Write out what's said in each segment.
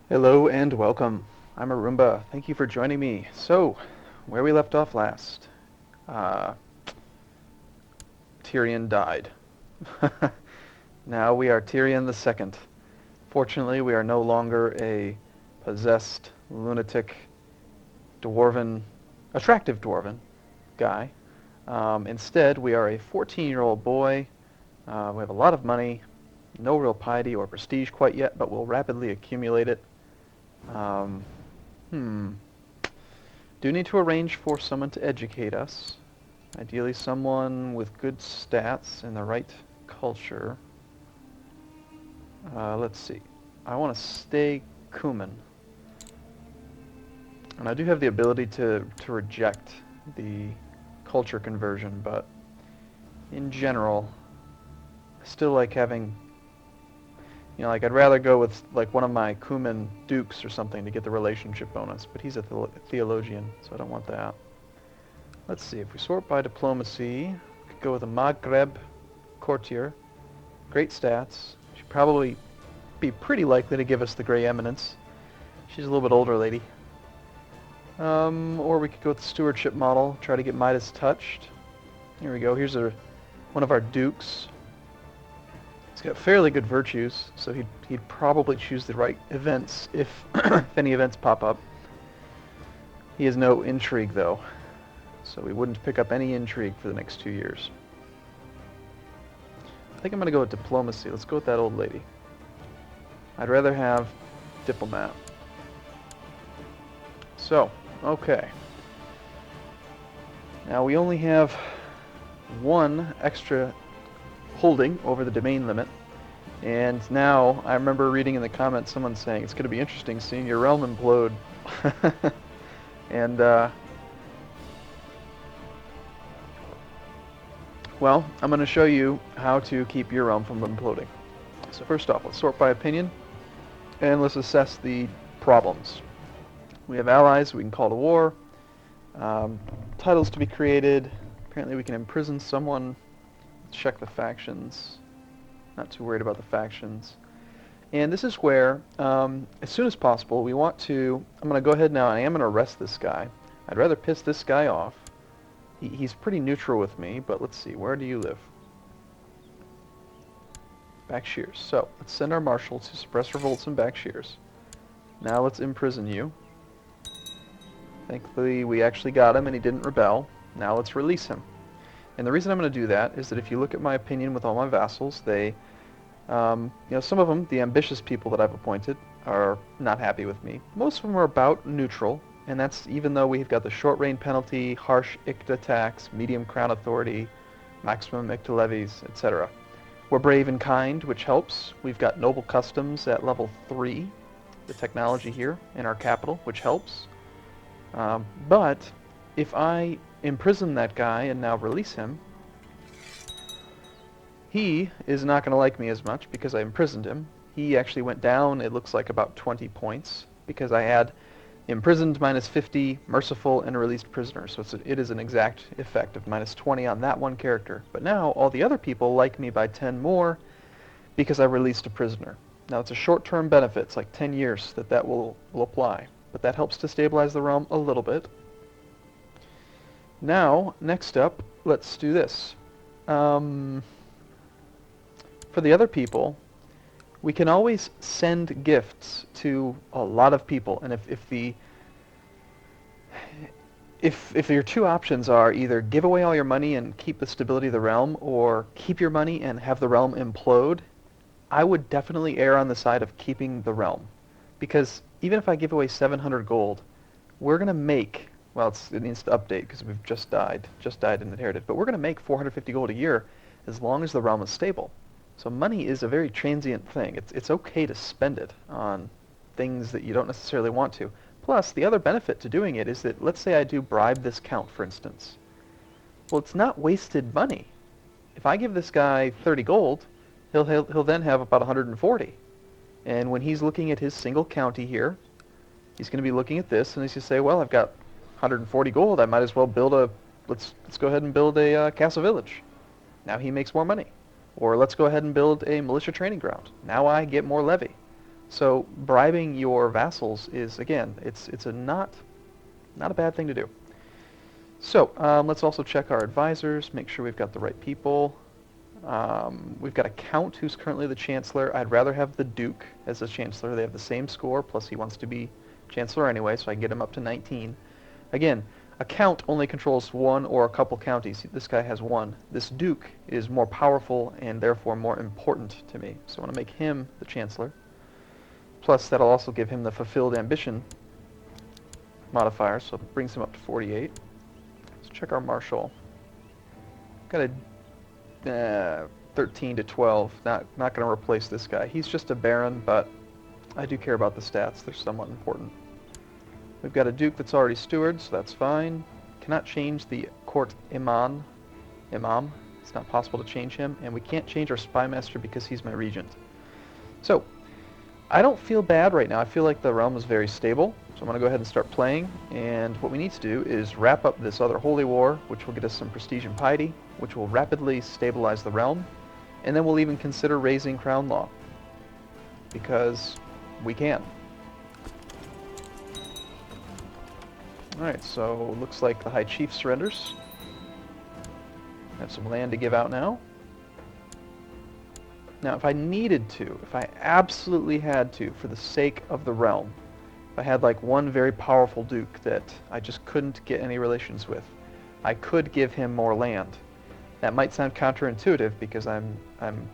Hello and welcome. I'm Arumba. Thank you for joining me. So, where we left off last, uh, Tyrion died. Now we are Tyrion the Second. Fortunately, we are no longer a possessed, lunatic, dwarven, attractive dwarven guy. Instead, we are a 14-year-old boy. We have a lot of money, no real piety or prestige quite yet, but we'll rapidly accumulate it. Um, hmm. Do need to arrange for someone to educate us. Ideally someone with good stats and the right culture. Let's see. I want to stay Cuman. And I do have the ability to reject the culture conversion, but in general, I still like having, like I'd rather go with like one of my Cuman dukes or something to get the relationship bonus, but he's a theologian, so I don't want that. Let's see, if we sort by diplomacy, we could go with a Maghreb courtier. Great stats. She'd probably be pretty likely to give us the Grey Eminence. She's a little bit older lady. Or we could go with the stewardship model, try to get Midas touched. Here we go, here's one of our dukes. He's got fairly good virtues, so he'd probably choose the right events if any events pop up. He has no intrigue, though, so we wouldn't pick up any intrigue for the next 2 years. I think I'm going to go with diplomacy. Let's go with that old lady. I'd rather have diplomat. So, okay. Now we only have one extra holding over the domain limit, and now I remember reading in the comments someone saying it's going to be interesting seeing your realm implode. And well, I'm going to show you how to keep your realm from imploding. So first off, let's sort by opinion, and let's assess the problems. We have allies we can call to war, titles to be created. Apparently we can imprison someone. Let's check the factions. Not too worried about the factions. And this is where, as soon as possible, we want to, I'm going to go ahead now and I am going to arrest this guy. I'd rather piss this guy off. He's pretty neutral with me, but let's see, where do you live? Backshears. So, let's send our marshal to suppress revolts in Backshears. Now let's imprison you. Thankfully, we actually got him and he didn't rebel. Now let's release him. And the reason I'm going to do that is that if you look at my opinion with all my vassals, they, some of them, the ambitious people that I've appointed, are not happy with me. Most of them are about neutral, and that's even though we've got the short reign penalty, harsh Icta tax, medium crown authority, maximum Icta levies, etc. We're brave and kind, which helps. We've got noble customs at level 3, the technology here in our capital, which helps. But if I imprison that guy and now release him, he is not going to like me as much because I imprisoned him. He actually went down, it looks like, about 20 points because I had imprisoned minus 50, merciful, and released prisoner. So it is an exact effect of minus 20 on that one character. But now all the other people like me by 10 more because I released a prisoner. Now it's a short-term benefit. It's like 10 years that will apply. But that helps to stabilize the realm a little bit. Now, next up, let's do this. For the other people, we can always send gifts to a lot of people, and if your two options are either give away all your money and keep the stability of the realm, or keep your money and have the realm implode, I would definitely err on the side of keeping the realm, because even if I give away 700 gold, we're gonna make, well, it needs to update because we've just died and inherited, but we're gonna make 450 gold a year as long as the realm is stable. So money is a very transient thing. It's okay to spend it on things that you don't necessarily want to. Plus, the other benefit to doing it is that, let's say I do bribe this count, for instance. Well, it's not wasted money. If I give this guy 30 gold, he'll then have about 140. And when he's looking at his single county here, he's going to be looking at this, and he's going to say, well, I've got 140 gold. I might as well build let's go ahead and build a castle village. Now he makes more money. Or let's go ahead and build a militia training ground. Now I get more levy. So bribing your vassals is, again, it's a not a bad thing to do. So let's also check our advisors, make sure we've got the right people. We've got a count who's currently the chancellor. I'd rather have the duke as the chancellor. They have the same score, plus he wants to be chancellor anyway, so I can get him up to 19. Again, a count only controls one or a couple counties. This guy has one. This duke is more powerful and therefore more important to me, so I want to make him the chancellor. Plus, that'll also give him the fulfilled ambition modifier, so it brings him up to 48. Let's check our marshal. Got a 13 to 12. Not going to replace this guy. He's just a baron, but I do care about the stats. They're somewhat important. We've got a duke that's already steward, so that's fine. Cannot change the court imam. It's not possible to change him, and we can't change our spy master because he's my regent. So, I don't feel bad right now. I feel like the realm is very stable, so I'm going to go ahead and start playing, and what we need to do is wrap up this other holy war, which will get us some prestige and piety, which will rapidly stabilize the realm, and then we'll even consider raising crown law, because we can. Alright, so looks like the High Chief surrenders. I have some land to give out now. Now, if I needed to, if I absolutely had to, for the sake of the realm, if I had like one very powerful duke that I just couldn't get any relations with, I could give him more land. That might sound counterintuitive because I'm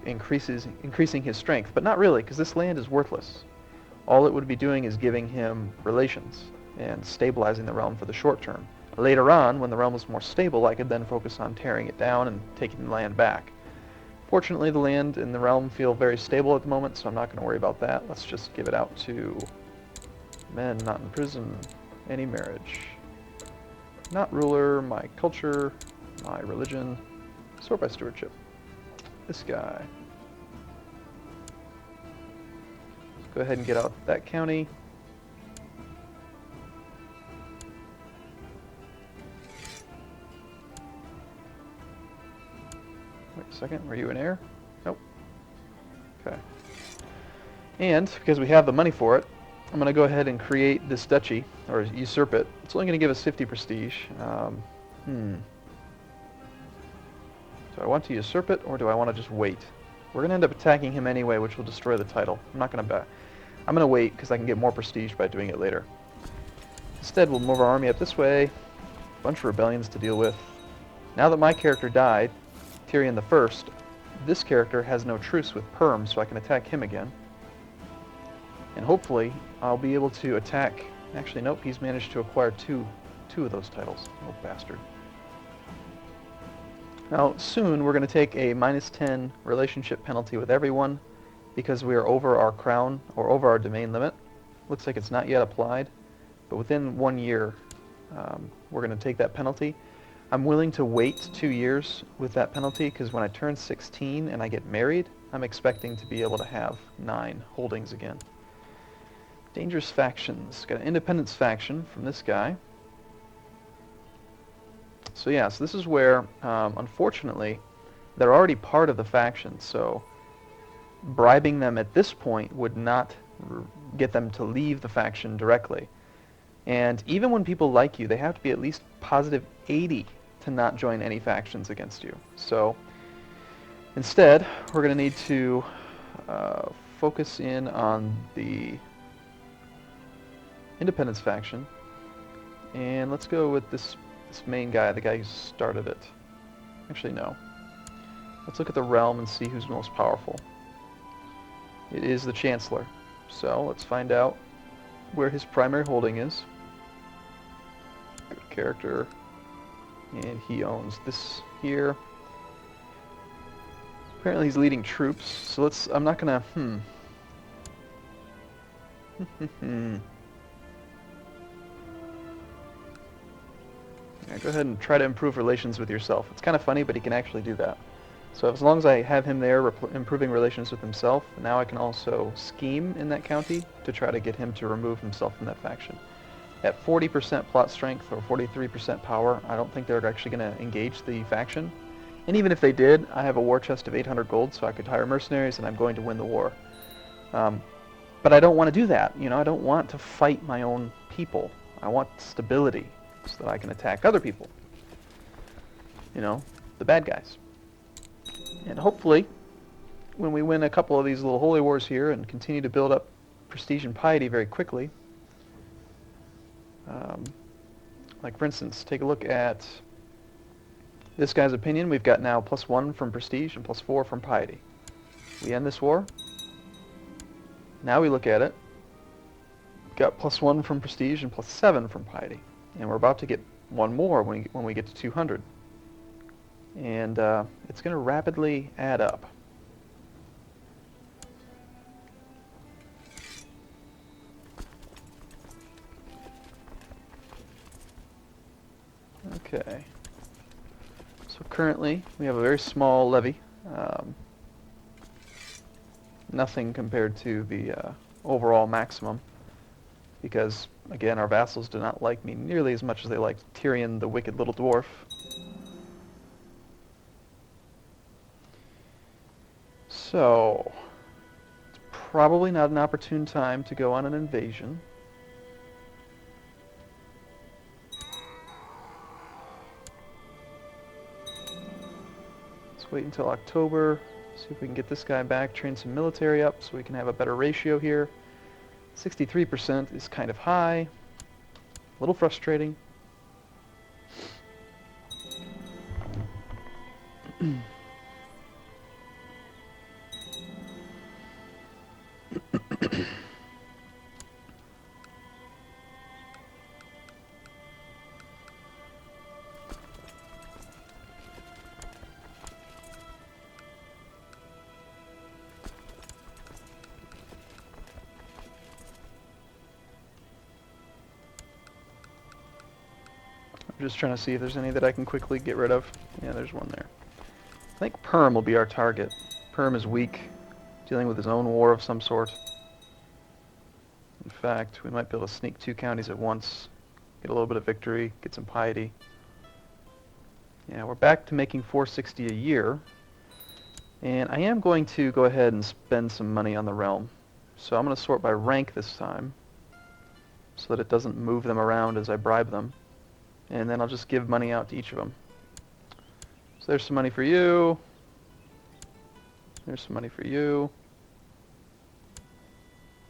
increasing his strength, but not really, because this land is worthless. All it would be doing is giving him relations and stabilizing the realm for the short term. Later on, when the realm was more stable, I could then focus on tearing it down and taking the land back. Fortunately, the land and the realm feel very stable at the moment, so I'm not going to worry about that. Let's just give it out to men not in prison, any marriage. Not ruler, my culture, my religion, sort by stewardship. This guy. Let's go ahead and get out that county. Wait a second, were you an heir? Nope. Okay. And, because we have the money for it, I'm going to go ahead and create this duchy, or usurp it. It's only going to give us 50 prestige. Do I want to usurp it, or do I want to just wait? We're going to end up attacking him anyway, which will destroy the title. I'm not going to bet. I'm going to wait, because I can get more prestige by doing it later. Instead, we'll move our army up this way. A bunch of rebellions to deal with. Now that my character died, Tyrion the First, this character has no truce with Perm, so I can attack him again. And hopefully, I'll be able to attack... Actually, nope, he's managed to acquire two of those titles. Oh, bastard. Now, soon we're going to take a -10 relationship penalty with everyone because we are over our crown, or over our domain limit. Looks like it's not yet applied, but within 1 year, we're going to take that penalty. I'm willing to wait 2 years with that penalty because when I turn 16 and I get married, I'm expecting to be able to have 9 holdings again. Dangerous factions. Got an independence faction from this guy. So yeah, so this is where, unfortunately, they're already part of the faction, so bribing them at this point would not get them to leave the faction directly. And even when people like you, they have to be at least positive 80 to not join any factions against you. So instead, we're going to need to focus in on the independence faction. And let's go with this main guy, the guy who started it. Actually, no. Let's look at the realm and see who's most powerful. It is the Chancellor. So let's find out where his primary holding is. Good character. And he owns this here. Apparently he's leading troops, so I'm not gonna, Yeah, go ahead and try to improve relations with yourself. It's kind of funny, but he can actually do that. So as long as I have him there improving relations with himself, now I can also scheme in that county to try to get him to remove himself from that faction. At 40% plot strength or 43% power, I don't think they're actually going to engage the faction. And even if they did, I have a war chest of 800 gold, so I could hire mercenaries and I'm going to win the war. But I don't want to do that. You know, I don't want to fight my own people. I want stability so that I can attack other people. You know, the bad guys. And hopefully, when we win a couple of these little holy wars here and continue to build up prestige and piety very quickly, like for instance, take a look at this guy's opinion. We've got now +1 from prestige and +4 from piety. We end this war. Now we look at it. Got +1 from prestige and +7 from piety. And we're about to get one more when we get to 200. And it's going to rapidly add up. Okay. So currently we have a very small levy. Nothing compared to the overall maximum, because again our vassals do not like me nearly as much as they liked Tyrion the wicked little dwarf. So it's probably not an opportune time to go on an invasion. Let's wait until October. See if we can get this guy back, train some military up so we can have a better ratio here. 63% is kind of high, a little frustrating. I'm just trying to see if there's any that I can quickly get rid of. Yeah, there's one there. I think Perm will be our target. Perm is weak, dealing with his own war of some sort. In fact, we might be able to sneak 2 counties at once, get a little bit of victory, get some piety. Yeah, we're back to making 460 a year. And I am going to go ahead and spend some money on the realm. So I'm going to sort by rank this time, so that it doesn't move them around as I bribe them. And then I'll just give money out to each of them. So there's some money for you. There's some money for you.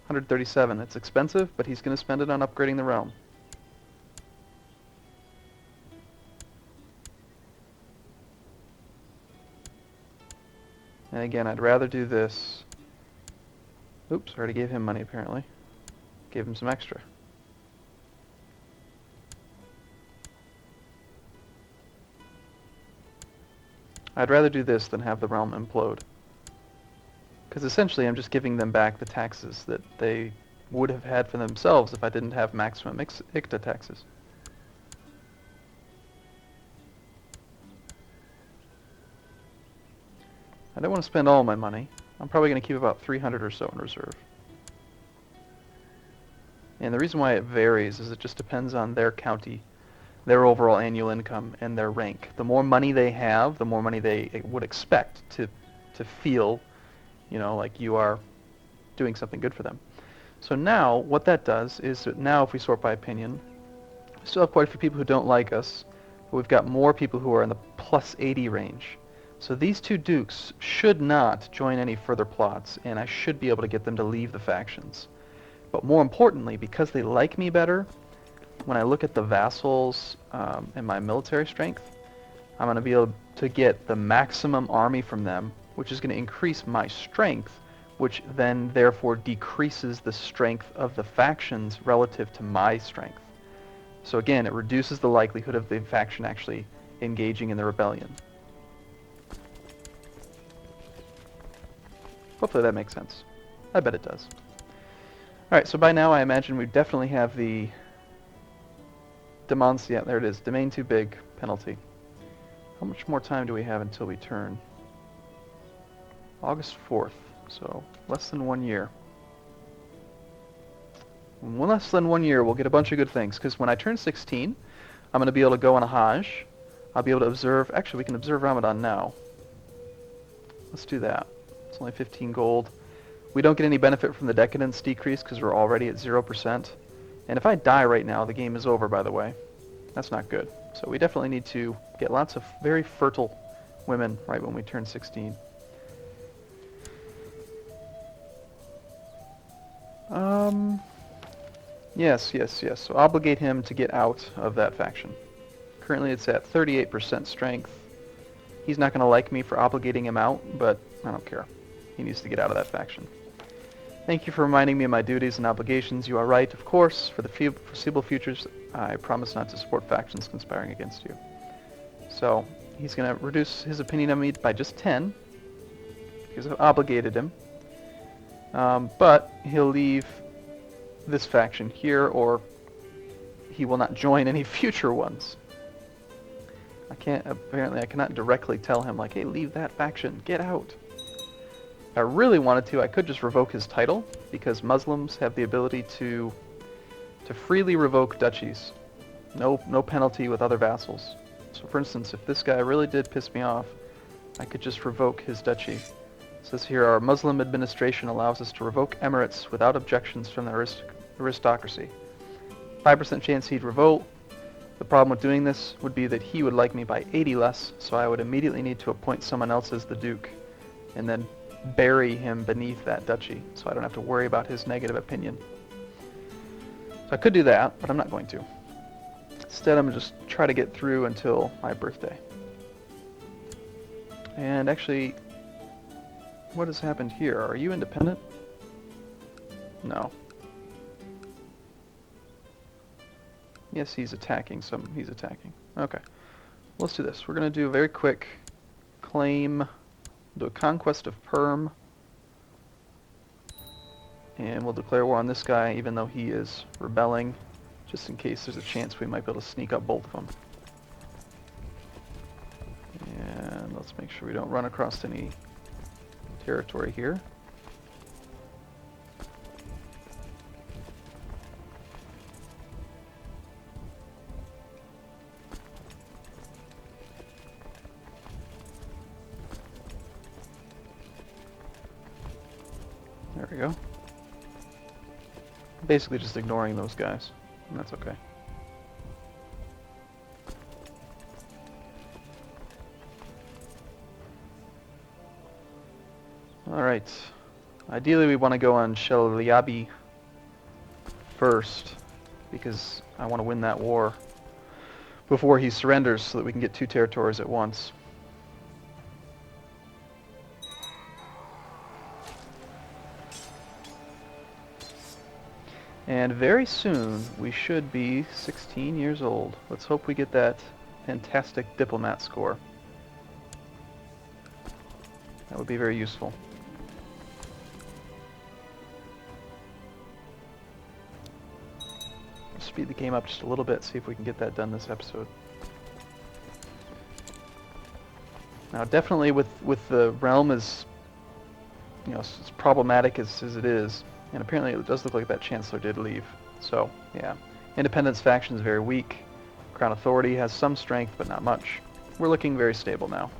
137. It's expensive, but he's going to spend it on upgrading the realm. And again, I'd rather do this. Oops, I already gave him money apparently. Gave him some extra. I'd rather do this than have the realm implode. Because essentially I'm just giving them back the taxes that they would have had for themselves if I didn't have maximum ICTA taxes. I don't want to spend all my money. I'm probably going to keep about 300 or so in reserve. And the reason why it varies is it just depends on their county, their overall annual income, and their rank. The more money they have, the more money they would expect to feel, you know, like you are doing something good for them. So now, what that does is that now if we sort by opinion, we still have quite a few people who don't like us, but we've got more people who are in the +80 range. So these 2 dukes should not join any further plots, and I should be able to get them to leave the factions. But more importantly, because they like me better, when I look at the vassals and my military strength, I'm going to be able to get the maximum army from them, which is going to increase my strength, which then therefore decreases the strength of the factions relative to my strength. So again, it reduces the likelihood of the faction actually engaging in the rebellion. Hopefully that makes sense. I bet it does. Alright, so by now I imagine we definitely have the Demons, yeah, there it is. Domain too big penalty. How much more time do we have until we turn? August 4th, so less than 1 year. In less than 1 year, we'll get a bunch of good things, because when I turn 16, I'm going to be able to go on a Hajj. I'll be able to observe, actually we can observe Ramadan now. Let's do that. It's only 15 gold. We don't get any benefit from the decadence decrease because we're already at 0%. And if I die right now, the game is over, by the way. That's not good. So we definitely need to get lots of very fertile women right when we turn 16. Yes. So obligate him to get out of that faction. Currently it's at 38% strength. He's not going to like me for obligating him out, but I don't care. He needs to get out of that faction. Thank you for reminding me of my duties and obligations. You are right, of course. For the foreseeable futures, I promise not to support factions conspiring against you. So he's going to reduce his opinion of me by just 10, because I've obligated him. But he'll leave this faction here, or he will not join any future ones. Apparently I cannot directly tell him, like, hey, leave that faction, get out. If I really wanted to, I could just revoke his title, because Muslims have the ability to freely revoke duchies. No penalty with other vassals. So for instance, if this guy really did piss me off, I could just revoke his duchy. It says here, our Muslim administration allows us to revoke emirates without objections from the aristocracy. 5% chance he'd revolt. The problem with doing this would be that he would like me by 80 less, so I would immediately need to appoint someone else as the duke, and then bury him beneath that duchy, so I don't have to worry about his negative opinion. So I could do that, but I'm not going to. Instead, I'm going to just try to get through until my birthday. And actually, what has happened here? Are you independent? No. Yes, he's attacking. He's attacking. Okay. Let's do this. We're going to do a very quick claim, do a conquest of Perm, and we'll declare war on this guy even though he is rebelling, just in case there's a chance we might be able to sneak up both of them. And let's make sure we don't run across any territory here. There we go. Basically just ignoring those guys, and that's okay. Alright. Ideally we want to go on Shelyabi first, because I want to win that war before he surrenders so that we can get 2 territories at once. And very soon, we should be 16 years old. Let's hope we get that fantastic diplomat score. That would be very useful. Speed the game up just a little bit, see if we can get that done this episode. Now, definitely with the realm as, you know, as problematic as it is, and apparently it does look like that Chancellor did leave. So, yeah. Independence faction is very weak. Crown Authority has some strength, but not much. We're looking very stable now,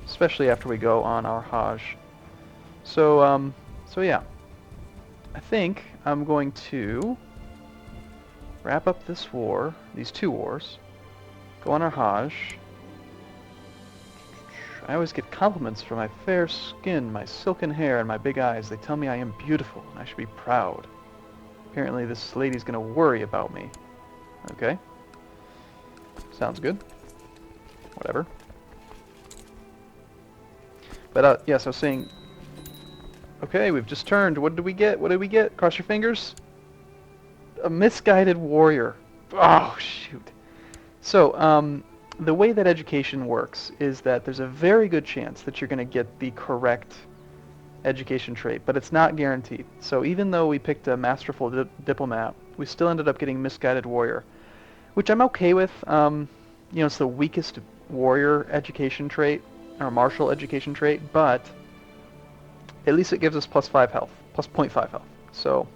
especially after we go on our Hajj. So yeah. I think I'm going to wrap up this war, these 2 wars, go on our Hajj. I always get compliments for my fair skin, my silken hair, and my big eyes. They tell me I am beautiful, and I should be proud. Apparently this lady's gonna worry about me. Okay. Sounds good. Whatever. But, yes, I was saying... Okay, we've just turned. What did we get? What did we get? Cross your fingers. A misguided warrior. Oh, shoot. So, the way that education works is that there's a very good chance that you're going to get the correct education trait, but it's not guaranteed. So even though we picked a masterful diplomat, we still ended up getting misguided warrior, which I'm okay with. You know, it's the weakest warrior education trait, or martial education trait, but at least it gives us plus 5 health, plus 0.5 health. So,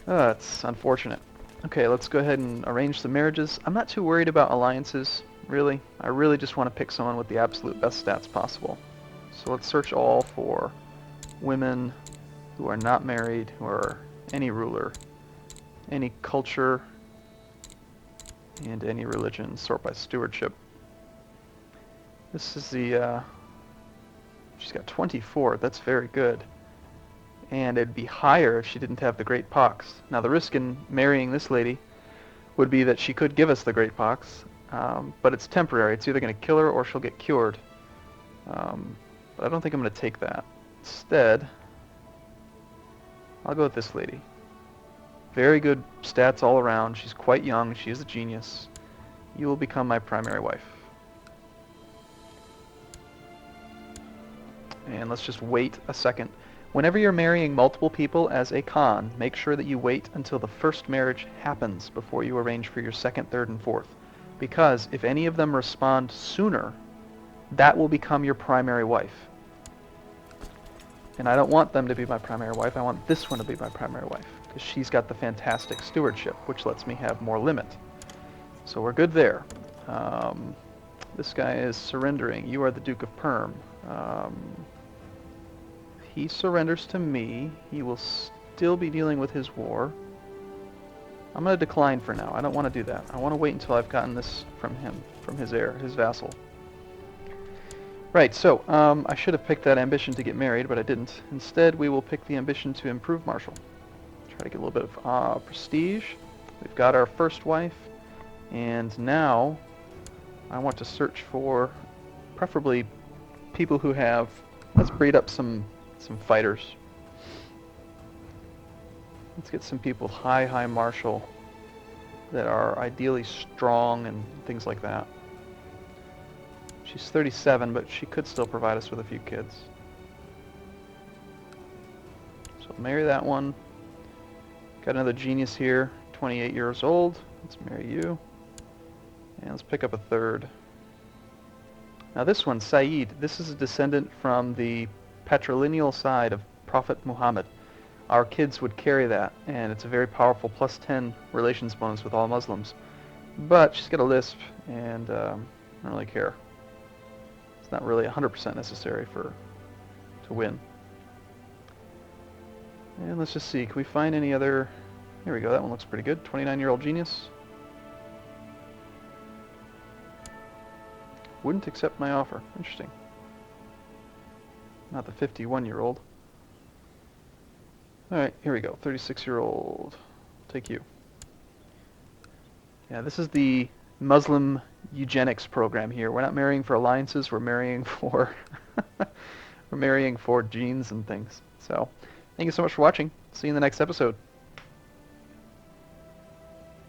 it's unfortunate. Okay, let's go ahead and arrange the marriages. I'm not too worried about alliances, really. I really just want to pick someone with the absolute best stats possible. So let's search all for women who are not married, who are any ruler, any culture, and any religion. Sort by stewardship. This is the, she's got 24. That's very good. And it'd be higher if she didn't have the Great Pox. Now, the risk in marrying this lady would be that she could give us the Great Pox, but it's temporary. It's either going to kill her or she'll get cured. But I don't think I'm going to take that. Instead, I'll go with this lady. Very good stats all around. She's quite young. She is a genius. You will become my primary wife. And let's just wait a second. Whenever you're marrying multiple people as a Khan, make sure that you wait until the first marriage happens before you arrange for your second, third, and fourth. Because if any of them respond sooner, that will become your primary wife. And I don't want them to be my primary wife. I want this one to be my primary wife, because she's got the fantastic stewardship, which lets me have more limit. So we're good there. This guy is surrendering. You are the Duke of Perm. He surrenders to me. He will still be dealing with his war. I'm going to decline for now. I don't want to do that. I want to wait until I've gotten this from him, from his heir, his vassal. Right, so I should have picked that ambition to get married, but I didn't. Instead, we will pick the ambition to improve martial. Try to get a little bit of prestige. We've got our first wife, and now I want to search for preferably people who have... Let's breed up some fighters. Let's get some people with high martial that are ideally strong and things like that. She's 37, but she could still provide us with a few kids. So marry that one. Got another genius here, 28 years old. Let's marry you. And let's pick up a third. Now this one, Saeed, this is a descendant from the patrilineal side of Prophet Muhammad. Our kids would carry that, and it's a very powerful +10 relations bonus with all Muslims. But she's got a lisp, and I don't really care. It's not really 100% necessary to win. And let's just see, can we find any other... Here we go, that one looks pretty good. 29-year-old genius. Wouldn't accept my offer. Interesting. Not the 51-year-old. Alright, here we go. 36-year-old. Take you. Yeah, this is the Muslim eugenics program here. We're not marrying for alliances, we're marrying for we're marrying for genes and things. So, thank you so much for watching. See you in the next episode.